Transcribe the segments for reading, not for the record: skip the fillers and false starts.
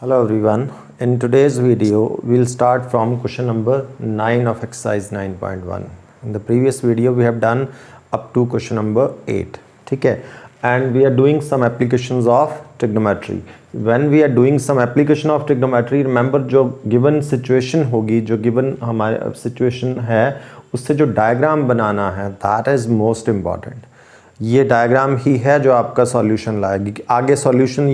Hello everyone. In today's video, we'll start from question number 9 of exercise 9.1. In the previous video, we have done up to question number 8. ठीक है? And we are doing some applications of trigonometry. When we are doing some application of trigonometry, remember जो given situation होगी, जो given हमारे situation है, उससे जो diagram बनाना है, that is most important. ये डायग्राम ही है जो आपका सॉल्यूशन लाएगी। आगे solution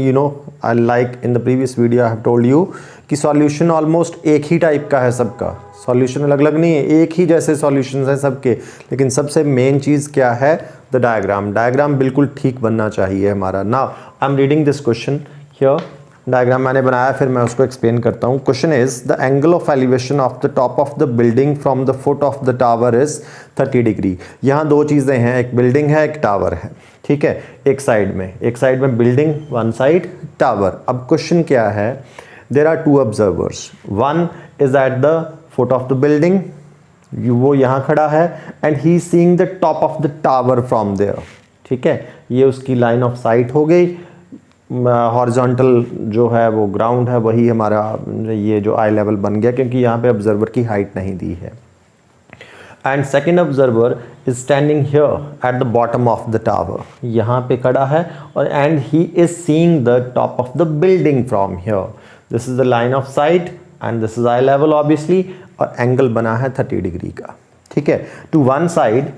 I like in the previous video I have told you कि सॉल्यूशन ऑलमोस्ट एक ही टाइप का है सबका, सॉल्यूशन अलग अलग नहीं है, एक ही जैसे सॉल्यूशंस हैं सबके, लेकिन सबसे मेन चीज़ क्या है? The diagram. डायग्राम बिल्कुल ठीक बनना चाहिए हमारा। Now I am reading this question here. Diagram मैंने बनाया, फिर मैं उसको एक्सप्लेन करता हूँ। Question is the angle of elevation of the top of the building from the foot of the tower is 30 degree. यहाँ दो चीज़ें हैं, एक बिल्डिंग है, एक टावर है। ठीक है, एक साइड में बिल्डिंग, वन साइड टावर। अब क्वेश्चन क्या है? There are two observers, one is at the foot of the building, वो यहाँ खड़ा है, and he is seeing the top of the tower from there. ठीक है, ये उसकी लाइन ऑफ साइट हो गई। हॉरिजॉन्टल जो है वो ग्राउंड है, वही हमारा ये जो आई लेवल बन गया, क्योंकि यहाँ पे ऑब्जर्वर की हाइट नहीं दी है। And second observer is standing here at the bottom of the tower, यहाँ पे खड़ा है, और and he is seeing the top of the building from here. This is the line of site and this is I level obviously, और angle बना है 30 degree का। ठीक है, टू वन साइड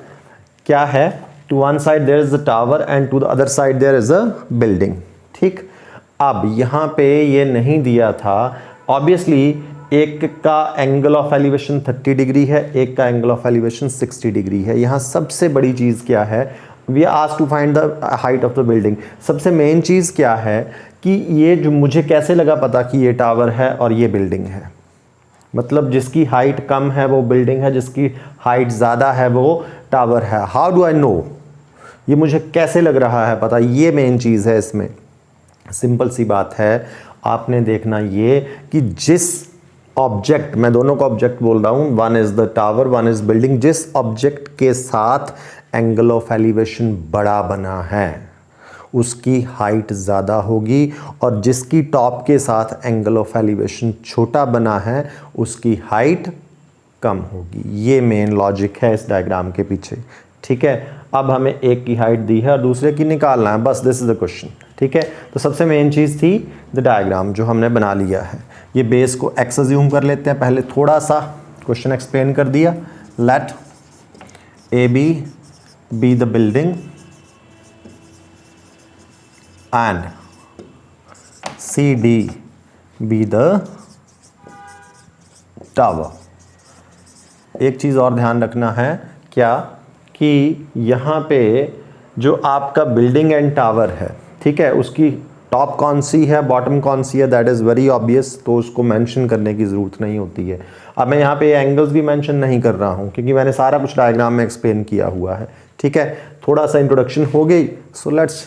क्या है? To one side there is the tower and to the other side there is a building. ठीक, अब यहाँ पे ये नहीं दिया था, ऑब्वियसली एक का एंगल ऑफ एलिवेशन 30 डिग्री है, एक का एंगल ऑफ एलिवेशन 60 डिग्री है। यहाँ सबसे बड़ी चीज़ क्या है? We are asked to find the height of the building. सबसे मेन चीज़ क्या है कि ये जो मुझे कैसे लगा पता कि ये टावर है और ये बिल्डिंग है? मतलब जिसकी हाइट कम है वो बिल्डिंग है, जिसकी हाइट ज़्यादा है वो टावर है। How do I know? ये मुझे कैसे लग रहा है पता? ये मेन चीज़ है इसमें। सिंपल सी बात है, आपने देखना ये कि जिस ऑब्जेक्ट, मैं दोनों को ऑब्जेक्ट बोल रहा हूँ, one is the tower, one is building, जिस ऑब्जेक्ट के साथ एंगल ऑफ एलिवेशन बड़ा बना है उसकी हाइट ज़्यादा होगी, और जिसकी टॉप के साथ एंगल ऑफ एलिवेशन छोटा बना है उसकी हाइट कम होगी। ये मेन लॉजिक है इस डायग्राम के पीछे। ठीक है, अब हमें एक की हाइट दी है और दूसरे की निकालना है, बस दिस इज द क्वेश्चन। ठीक है, तो सबसे मेन चीज़ थी द डायग्राम जो हमने बना लिया है। ये बेस को एक्स अज्यूम कर लेते हैं, पहले थोड़ा सा क्वेश्चन एक्सप्लेन कर दिया। Let A be the building and C D be the tower. एक चीज़ और ध्यान रखना है, क्या कि यहाँ पे जो आपका बिल्डिंग एंड टावर है, ठीक है, उसकी टॉप कौन सी है, बॉटम कौन सी है, दैट इज़ वेरी ऑब्वियस, तो उसको मेंशन करने की ज़रूरत नहीं होती है। अब मैं यहाँ पे एंगल्स भी मेंशन नहीं कर रहा हूँ क्योंकि मैंने सारा कुछ डायग्राम में एक्सप्लेन किया हुआ है। ठीक है, थोड़ा सा इंट्रोडक्शन हो गई, so let's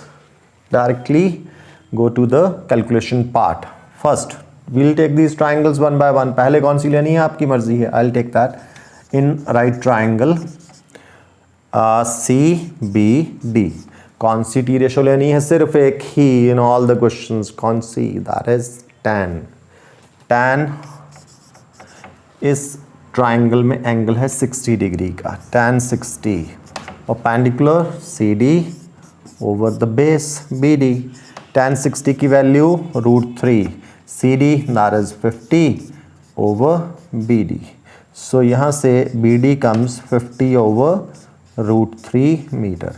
directly go to the calculation part. First we'll take these triangles one by one. पहले कौन सी लेनी है आपकी मर्जी है, I will take that in right triangle C B D. कौन सी टी रेशो लेनी है? सिर्फ एक ही इन ऑल द क्वेश्चंस। कौन सी? That is tan। tan इस ट्राइंगल में एंगल है 60 डिग्री का, tan 60, और perpendicular C D over the base B D. tan 60 की value √3, C D that is 50 over B D. So यहाँ से B D comes 50 over √3 meter.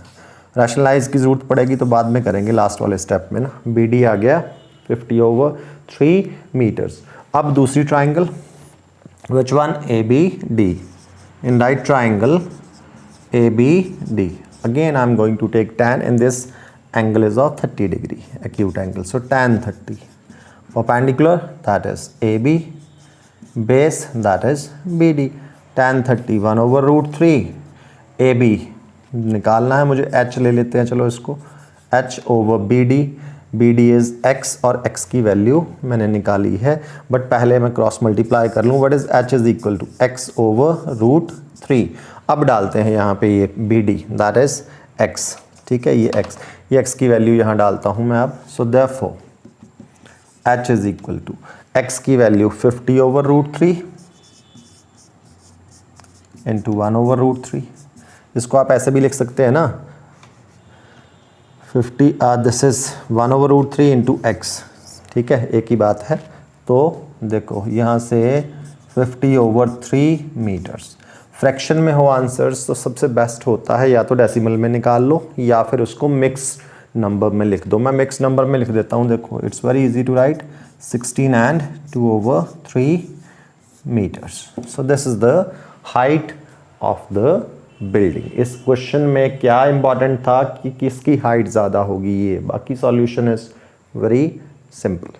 Rationalize की ज़रूरत पड़ेगी तो बाद में करेंगे लास्ट वाले स्टेप में ना। बी डी आ गया 50 ओवर 3 मीटर्स। अब दूसरी triangle, which one? A B D. In right triangle A B D, again I am going to take tan and this angle is of 30 degree acute angle, so tan 30. Perpendicular, that is AB, base, that is BD. tan 30 1 over √3 AB निकालना है मुझे, h ले लेते हैं, चलो इसको, h over BD। BD is x और x की वैल्यू मैंने निकाली है, बट पहले मैं क्रॉस मल्टीप्लाई कर लूँ। What is h is equal to x over √3। अब डालते हैं यहाँ पे ये BD, दैट इज़ x। ठीक है, ये x की वैल्यू यहाँ डालता हूँ मैं अब। So therefore h is equal to x की वैल्यू 50/√3 इंटू 1/√3। इसको आप ऐसे भी लिख सकते हैं ना, 50 दिस इज 1/√3 इंटू एक्स, ठीक है, एक ही बात है। तो देखो यहाँ से 50/3 मीटर्स। फ्रैक्शन में हो आंसर्स तो सबसे बेस्ट होता है या तो डेसिमल में निकाल लो या फिर उसको मिक्स नंबर में लिख दो। मैं मिक्स नंबर में लिख देता हूँ, देखो it's very easy to write 16 and 2/3 meters। So this is the height of the building. इस क्वेश्चन में क्या इंपॉर्टेंट था कि किसकी हाइट ज़्यादा होगी, ये, बाकी solution is very simple.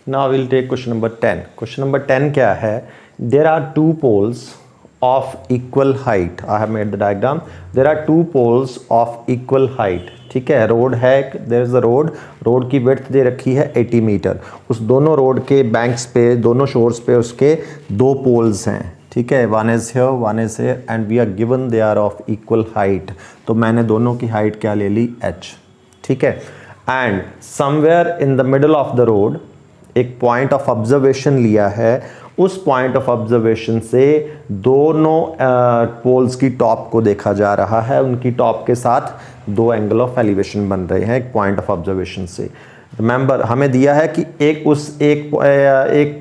Now we'll take question number 10. Question number 10 क्या है? There are two poles of equal height. I have made the diagram. There are two poles of equal height. ठीक है, road है, there is a road. Road की width दे रखी है 80 metre. उस दोनों रोड के बैंक्स पे, दोनों शोर्स पे उसके दो पोल्स हैं, ठीक है, one is here, one is here, and we are given they are of equal height। तो मैंने दोनों की हाइट क्या ले ली, h, ठीक है। And somewhere in the middle of the road एक पॉइंट ऑफ ऑब्जर्वेशन लिया है, उस पॉइंट ऑफ ऑब्जर्वेशन से दोनों पोल्स की टॉप को देखा जा रहा है, उनकी टॉप के साथ दो एंगल ऑफ एलिवेशन बन रहे हैं एक पॉइंट ऑफ ऑब्जर्वेशन से। रिमेंबर हमें दिया है कि एक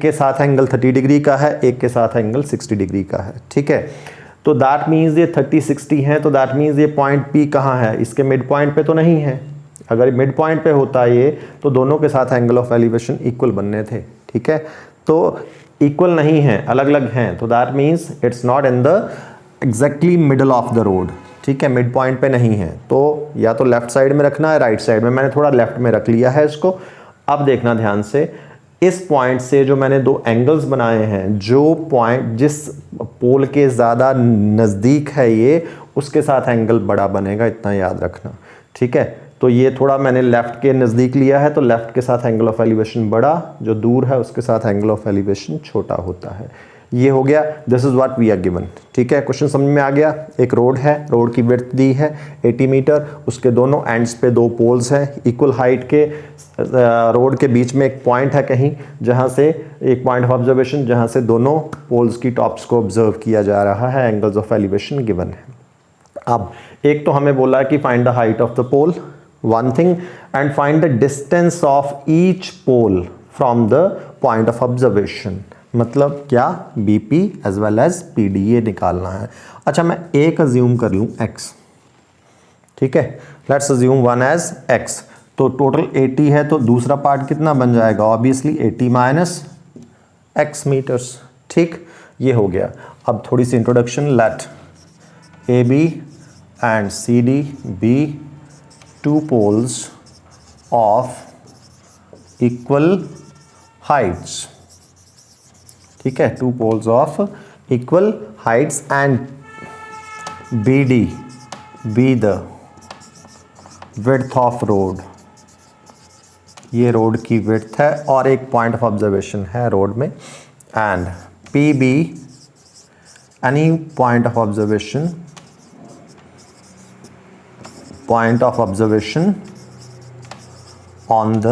के साथ एंगल 30 डिग्री का है, एक के साथ एंगल 60 डिग्री का है, ठीक है। तो दैट मीन्स ये 30-60 है, तो दैट मीन्स ये पॉइंट P कहाँ है, इसके मिड पॉइंट पे तो नहीं है। अगर मिड पॉइंट पे होता ये तो दोनों के साथ एंगल ऑफ एलिवेशन इक्वल बनने थे, ठीक है। तो इक्वल नहीं है, अलग अलग हैं, तो that means it's not in the exactly middle of the road, ठीक है, मिड पॉइंट पे नहीं है। तो या तो लेफ्ट साइड में रखना है, राइट साइड में, मैंने थोड़ा लेफ्ट में रख लिया है इसको। अब देखना ध्यान से, इस पॉइंट से जो मैंने दो एंगल्स बनाए हैं, जो पॉइंट जिस पोल के ज़्यादा नज़दीक है ये, उसके साथ एंगल बड़ा बनेगा, इतना याद रखना, ठीक है। तो ये थोड़ा मैंने लेफ्ट के नज़दीक लिया है, तो लेफ्ट के साथ एंगल ऑफ एलिवेशन बड़ा, जो दूर है उसके साथ एंगल ऑफ एलिवेशन छोटा होता है। ये हो गया, this is what we are given, ठीक है। क्वेश्चन समझ में आ गया। एक रोड है, रोड की विड्थ दी है 80 मीटर, उसके दोनों एंड्स पे दो पोल्स हैं इक्वल हाइट के। रोड के बीच में एक पॉइंट है कहीं, जहाँ से एक पॉइंट ऑफ ऑब्जर्वेशन, जहाँ से दोनों पोल्स की टॉप्स को ऑब्जर्व किया जा रहा है, एंगल्स ऑफ एलिवेशन गिवन है। अब एक तो हमें बोला है कि find the height of the pole, one thing, and find the distance of each pole from the point of observation। मतलब क्या, BP as well as PD ये निकालना है। अच्छा, मैं एक अज्यूम कर लूँ x, ठीक है, लेट्स अज्यूम 1 as x। तो टोटल 80 है, तो दूसरा पार्ट कितना बन जाएगा, ऑब्वियसली 80 माइनस x मीटर्स, ठीक। ये हो गया। अब थोड़ी सी introduction, let AB and CD be two poles of equal heights, ठीक है, two poles of equal heights, and BD be the width of road। ये रोड की width है और एक पॉइंट ऑफ ऑब्जर्वेशन है रोड में, and PB any point of observation on the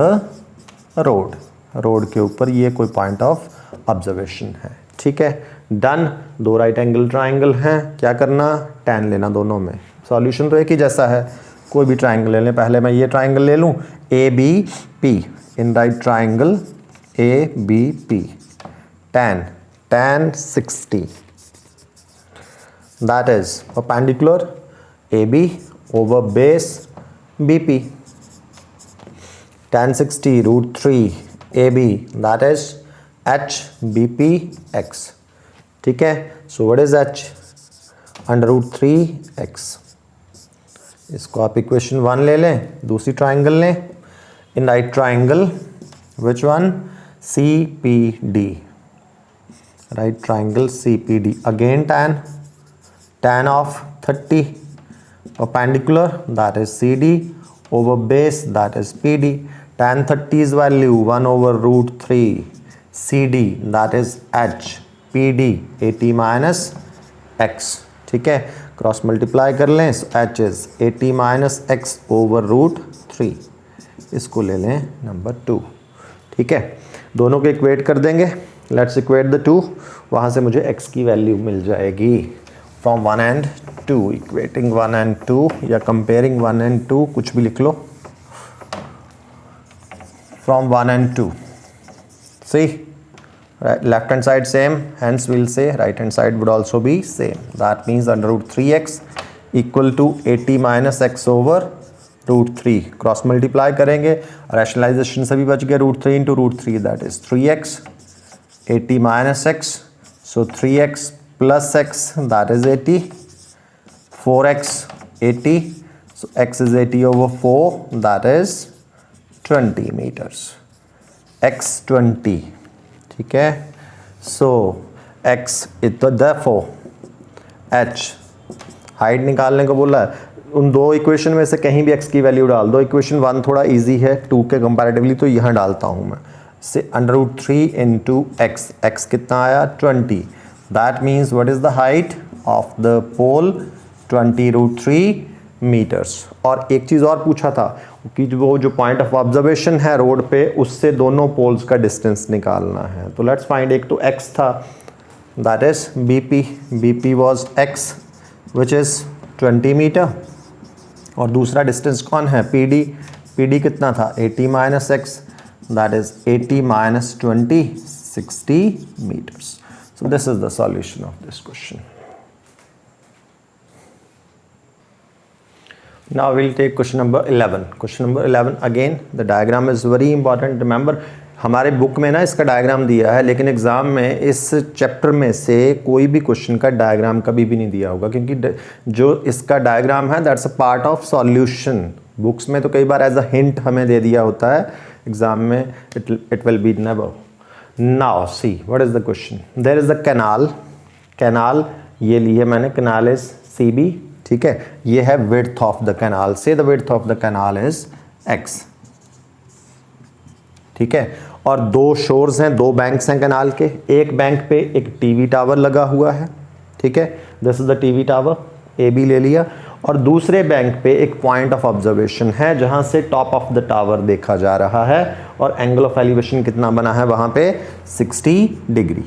road. Road के ऊपर ये कोई पॉइंट ऑफ ऑब्जर्वेशन है, ठीक है। डन। दो राइट एंगल ट्राइंगल हैं, क्या करना, tan लेना दोनों में। सॉल्यूशन तो एक ही जैसा है, कोई भी ट्राइंगल ले लें। पहले मैं ये ट्राइंगल ले लूँ ABP, in right triangle ABP, tan 60, that is perpendicular AB over base BP, tan 60 √3 AB, that is HBP x, ठीक है। so what is H, under √3x। इसको आप इक्वेशन 1 ले लें, दूसरी ट्राइंगल लें, इन right triangle which one, CPD, right triangle CPD, again tan of 30, perpendicular that is CD over base that is PD। tan 30's value 1/√3 CD that is H, PD 80 minus x, ठीक है। Cross multiply कर लें, H is 80 minus X over root 3, इसको ले लें number 2। ठीक है, दोनों को इक्वेट कर देंगे, लेट्स इक्वेट द 2, वहाँ से मुझे x की वैल्यू मिल जाएगी फ्रॉम 1 एंड 2, इक्वेटिंग 1 एंड 2 या कंपेयरिंग 1 एंड 2, कुछ भी लिख लो, from 1 and 2, see left hand side same, hence we'll say right hand side would also be same. That means under root 3x equal to 80 minus x over root 3. Cross multiply करेंगे, rationalization से भी बच गया, root 3 into root 3 that is 3x, 80 minus x, so 3x plus x that is 80, 4x 80, so x is 80 over 4 that is 20 meters, x 20। ठीक है, सो x तो therefore h height निकालने को बोला है, उन दो इक्वेशन में से कहीं भी x की वैल्यू डाल दो। इक्वेशन 1 थोड़ा इजी है 2 के कंपैरेटिवली, तो यहाँ डालता हूँ मैं, से under root 3 into X, X कितना आया 20, that means what is the height of the pole 20 root 3 meters. और एक चीज़ और पूछा था कि वो जो पॉइंट ऑफ ऑब्जर्वेशन है रोड पे, उससे दोनों पोल्स का डिस्टेंस निकालना है। तो लेट्स फाइंड, एक तो x था that is BP, BP was x which is 20 meter, और दूसरा डिस्टेंस कौन है PD, PD कितना था 80 minus X that is 80 minus 20 60 meters. So this is the solution of this question. Now we'll take question number 11. Question number 11 again the diagram is very important. Remember हमारे book में ना इसका diagram दिया है, लेकिन exam में इस chapter में से कोई भी क्वेश्चन का डायग्राम कभी भी नहीं दिया होगा, क्योंकि जो इसका डायग्राम है that's a part of solution. Books में तो कई बार एज अ हिंट हमें दे दिया होता है, एग्जाम में it will be never. Now see what is the question, there is a canal, canal ये लिए मैंने, कैनाल इज CB, ठीक है, ये है विड्थ ऑफ द कैनाल, से the width of the canal is x, ठीक है, और दो शोर्स हैं, दो बैंक्स हैं कैनाल के, एक बैंक पे एक टीवी टावर लगा हुआ है, ठीक है, this is the TV tower AB ले लिया, और दूसरे बैंक पे एक पॉइंट ऑफ ऑब्जर्वेशन है जहां से टॉप ऑफ द टावर देखा जा रहा है, और एंगल ऑफ एलिवेशन कितना बना है वहां पे 60 डिग्री,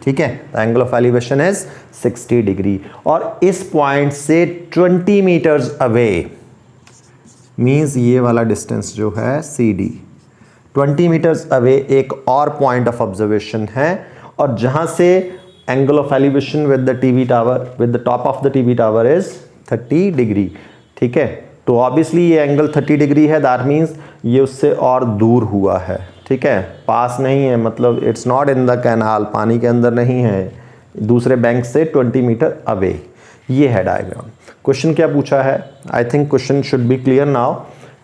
ठीक है, the angle of elevation is 60 degree, और इस पॉइंट से 20 मीटर्स अवे मींस ये वाला डिस्टेंस जो है CD, 20 मीटर्स अवे एक और पॉइंट ऑफ ऑब्जर्वेशन है, और जहां से angle of elevation with the TV tower, with the top of the TV tower is 30 degree, ठीक है, तो ऑब्वियसली ये एंगल 30 डिग्री है, दैट मीन्स ये उससे और दूर हुआ है, ठीक है, पास नहीं है, मतलब it's not in the canal, पानी के अंदर नहीं है, दूसरे बैंक से 20 मीटर अवे। ये है डायग्राम। क्वेश्चन क्या पूछा है, I think question should be clear now.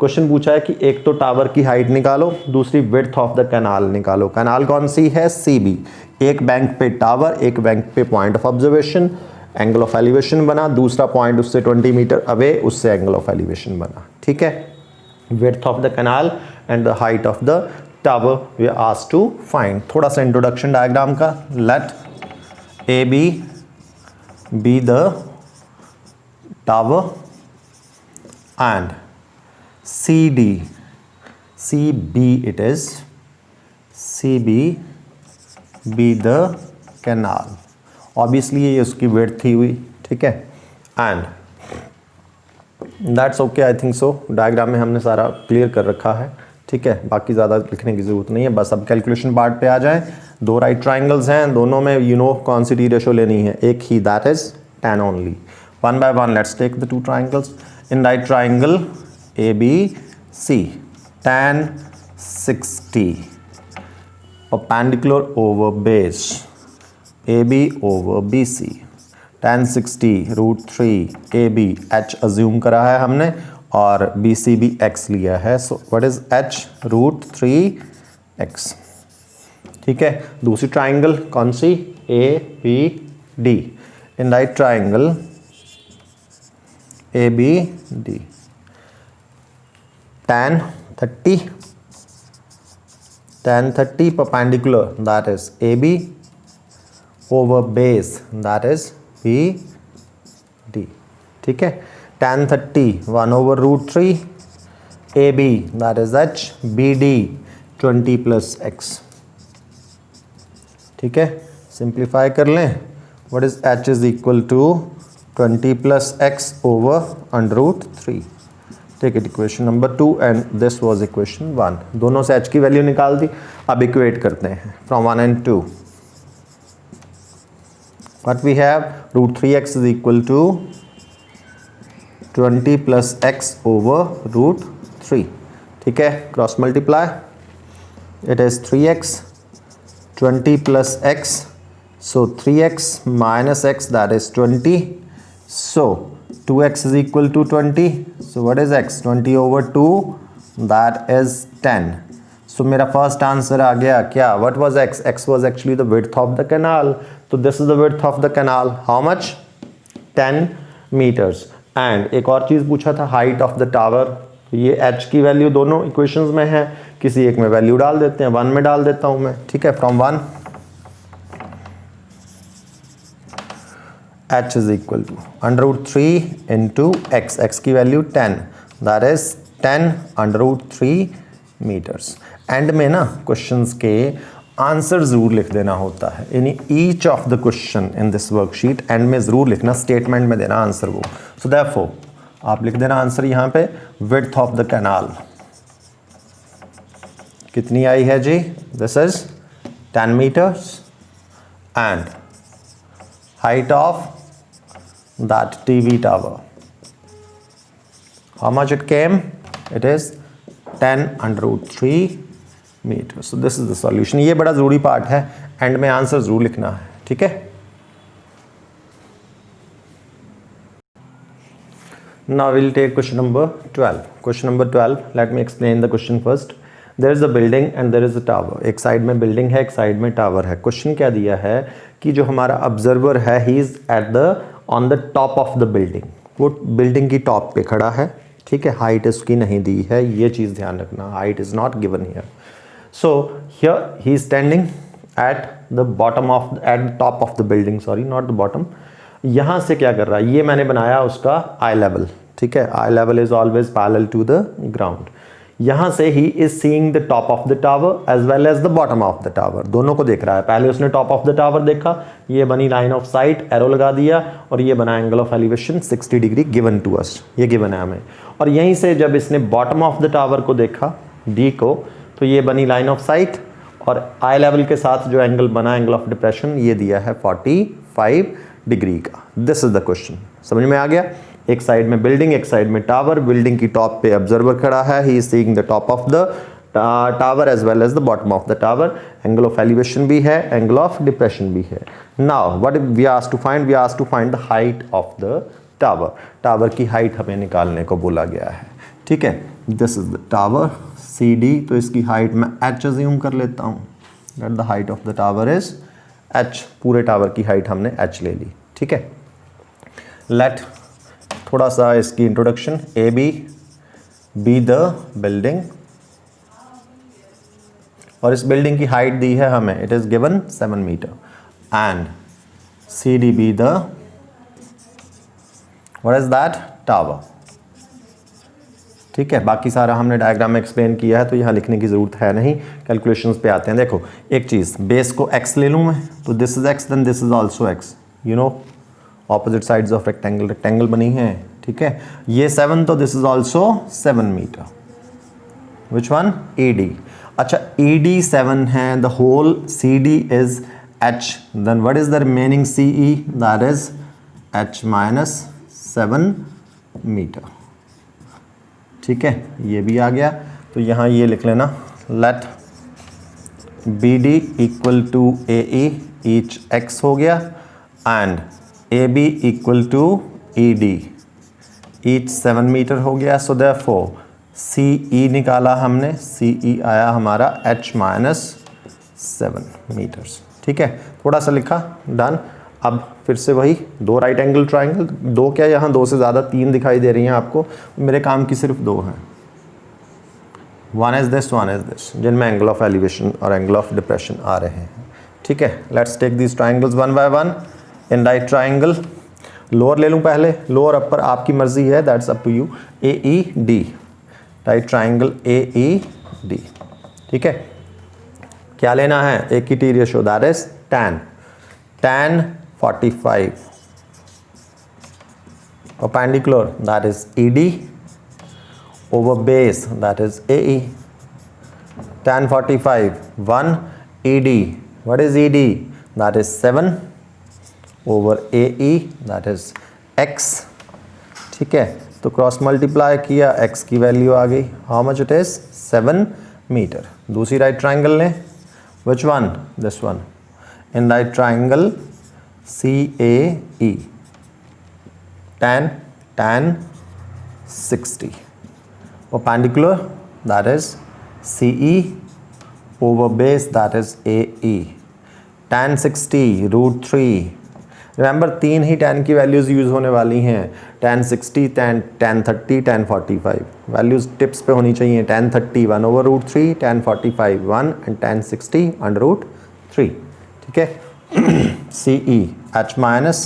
Question पूछा है कि एक तो टावर की हाइट निकालो, दूसरी विड्थ ऑफ द कैनाल निकालो। कैनाल कौन सी है CB, एक बैंक पे टावर, एक बैंक पे point of observation, angle of elevation बना, दूसरा पॉइंट उससे 20 मीटर अवे, उससे एंगल ऑफ एलिवेशन बना, ठीक है, width of the canal and the height of the tower we are asked to find. थोड़ा सा इंट्रोडक्शन डायग्राम का, let AB be the tower and CB it is, CB be the canal, obviously ये उसकी width थी हुई, ठीक है, and that's okay, I think so। Diagram में हमने सारा क्लियर कर रखा है, ठीक है, बाकी ज़्यादा लिखने की ज़रूरत नहीं है, बस अब कैलकुलेशन पार्ट पे आ जाएं। दो राइट ट्राइंगल्स हैं, दोनों में यू नो कौन सी टी रेशो लेनी है, एक ही, that is tan only. One by one let's take the two triangles. In right triangle ABC, tan 60 perpendicular over base AB over BC, tan 60 √3 AB, H assume करा है हमने, और BC भी x लिया है, so what is H √3x, ठीक है। दूसरी ट्राइंगल कौन सी, ABD, in right triangle ABD, tan 30 perpendicular that is AB over base that is BD, ठीक है। tan 30 1/√3 AB that is h, BD 20 + x, ठीक है। सिंप्लीफाई कर लें, what is h is equal to 20 + x over √3। Take it equation number 2 and this was equation 1। दोनों से h की value निकाल दी। अब इक्वेट करते हैं from 1 and 2। What we have, √3x is equal to 20 + x over √3, ठीक है। Cross multiply, it is 3x 20 + x, so 3x minus x that is 20, so 2x is equal to 20, so what is x, 20 over 2 that is 10। so मेरा first answer आ गया क्या, what was x, x was actually the width of the canal, तो this is the width of the canal, how much, 10 meters। And एक और चीज़ पूछा था, height of the tower, ये h की वैल्यू दोनों इक्वेशंस में है, किसी एक में वैल्यू डाल देते हैं, 1 में डाल देता हूं मैं, ठीक है। From 1 h is equal to √3 into x, x की value 10 that is 10 √3 meters. End में ना क्वेश्चंस के आंसर ज़रूर लिख देना होता है, यानी each of the question in this worksheet and में ज़रूर लिखना, स्टेटमेंट में देना आंसर वो। सो देयरफॉर आप लिख देना आंसर यहाँ पे, विड्थ ऑफ द कैनाल कितनी आई है जी, this is 10 meters and height of that TV tower, how much it came, it is 10 √3 meters। So this is the solution. ये बड़ा जरूरी पार्ट है, एंड में आंसर जरूर लिखना है, ठीक है। Now we'll take question number 12. Question number 12, let me explain the question first. There is a building and there is a tower. एक साइड में बिल्डिंग है, एक साइड में टावर है। क्वेश्चन क्या दिया है कि जो हमारा ऑब्जर्वर है, he is at the on the top of the building, वो बिल्डिंग की टॉप पे खड़ा है, ठीक है। हाइट इसकी नहीं दी है, ये चीज़ ध्यान रखना, height is not given here. So here he is standing at the bottom of, at the top of the building, sorry not the bottom. यहाँ से क्या कर रहा है, ये मैंने बनाया उसका आई लेवल, ठीक है। Eye level is always parallel to the ground. यहाँ से ही is seeing the top of the tower as well as the bottom of the tower, दोनों को देख रहा है। पहले उसने टॉप ऑफ द टावर देखा, ये बनी लाइन ऑफ साइट, एरो लगा दिया, और ये बना angle of elevation 60 degree given to us, ये गिवन है हमें। और यहीं से जब इसने बॉटम ऑफ द टावर को देखा, डी को, तो ये बनी लाइन ऑफ साइट, और आई लेवल के साथ जो एंगल बना, एंगल ऑफ डिप्रेशन, ये दिया है 45 डिग्री का। दिस इज द क्वेश्चन, समझ में आ गया। एक साइड में बिल्डिंग, एक साइड में टावर, बिल्डिंग की टॉप पे ऑब्जर्वर खड़ा है, he is seeing the top of the tower as well as the bottom of the tower, angle of elevation भी है, एंगल ऑफ डिप्रेशन भी है। Now what we asked to find, we asked to find the height of the tower. Tower की height हमें निकालने को बोला गया है, ठीक है। This is the tower CD, तो इसकी हाइट मैं h अज्यूम कर लेता हूँ, that the height of the tower is h, पूरे टावर की हाइट हमने h ले ली, ठीक है। लेट थोड़ा सा इसकी introduction, AB be the building, और इस बिल्डिंग की हाइट दी है हमें, it is given 7 meter, and CD be the, what is that, tower, ठीक है। बाकी सारा हमने डायग्राम में एक्सप्लेन किया है, तो यहाँ लिखने की ज़रूरत है नहीं, कैलकुलेशंस पे आते हैं। देखो एक चीज़, बेस को x ले लूँ मैं, तो this is x, then this is also x, you know opposite sides of rectangle, rectangle बनी है, ठीक है। ये 7, तो this is also 7 meter, which one, AD। अच्छा AD 7 है, the whole CD is h, then what is the remaining CE, that is h minus 7 meter, ठीक है। ये भी आ गया, तो यहाँ ये लिख लेना, let BD equal to AE, each x हो गया, and AB equal to ED, each 7 meter हो गया। सो देयरफॉर CE निकाला हमने, CE आया हमारा h माइनस 7 मीटर्स, ठीक है। थोड़ा सा लिखा, डन। अब फिर से वही दो राइट एंगल ट्राइंगल, दो क्या, यहाँ दो से ज़्यादा, 3 दिखाई दे रही हैं आपको, मेरे काम की सिर्फ 2 हैं, one is this, one is this, जिनमें एंगल ऑफ एलिवेशन और एंगल ऑफ डिप्रेशन आ रहे हैं, ठीक है। Let's take this triangles one by one. In right triangle lower ले लूँ पहले, लोअर अपर आपकी मर्जी है, that's up to you. A E D, right triangle A E D, ठीक है। क्या लेना है, ए की T ratio that is tan, tan 45, perpendicular that is ED over base that is AE, tan 45 1 ED, what is ED, that is 7 over AE that is X, ठीक है। तो cross multiply किया, X की value आ गई, how much it is 7 meter. दूसरी right triangle लें, which one, this one, in right triangle CAE, tan 60, perpendicular that is CE over base that is AE, tan 60 √3। Remember 3 he tan की values use होने वाली हैं, tan 60, tan 30, tan 45। Values tips पे होनी चाहिए, tan 30 1 over √3, tan 45 1 and tan 60 under √3, ठीक है। CE H minus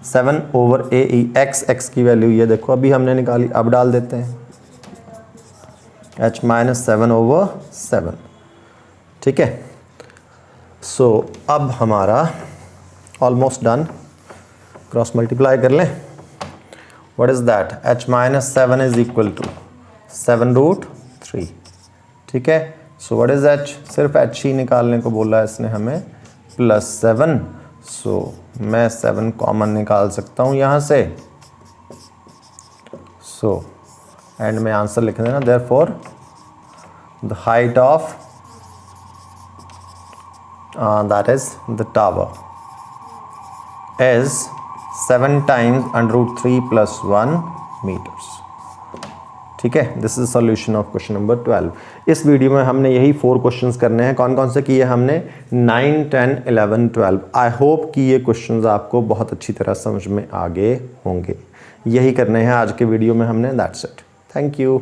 7 over AE, x की वैल्यू ये देखो अभी हमने निकाली, अब डाल देते हैं H माइनस 7 over 7, ठीक है। सो अब हमारा ऑलमोस्ट डन, क्रॉस मल्टीप्लाई कर लें, what is that, H minus 7 is equal to 7√3, ठीक है। सो व्हाट इज H, सिर्फ H ही निकालने को बोला है इसने हमें, +7। सो मैं 7 कॉमन निकाल सकता हूँ यहाँ से, सो एंड में आंसर लिख देना, therefore the height of that is the tower is 7 times √3 + 1 meters, ठीक है। This is solution of question number 12। इस वीडियो में हमने यही 4 क्वेश्चंस करने हैं। कौन कौन से किए हमने, 9, 10, 11, 12। आई होप कि ये क्वेश्चंस आपको बहुत अच्छी तरह समझ में आ गए होंगे। यही करने हैं आज के वीडियो में हमने, दैट्स इट, थैंक यू।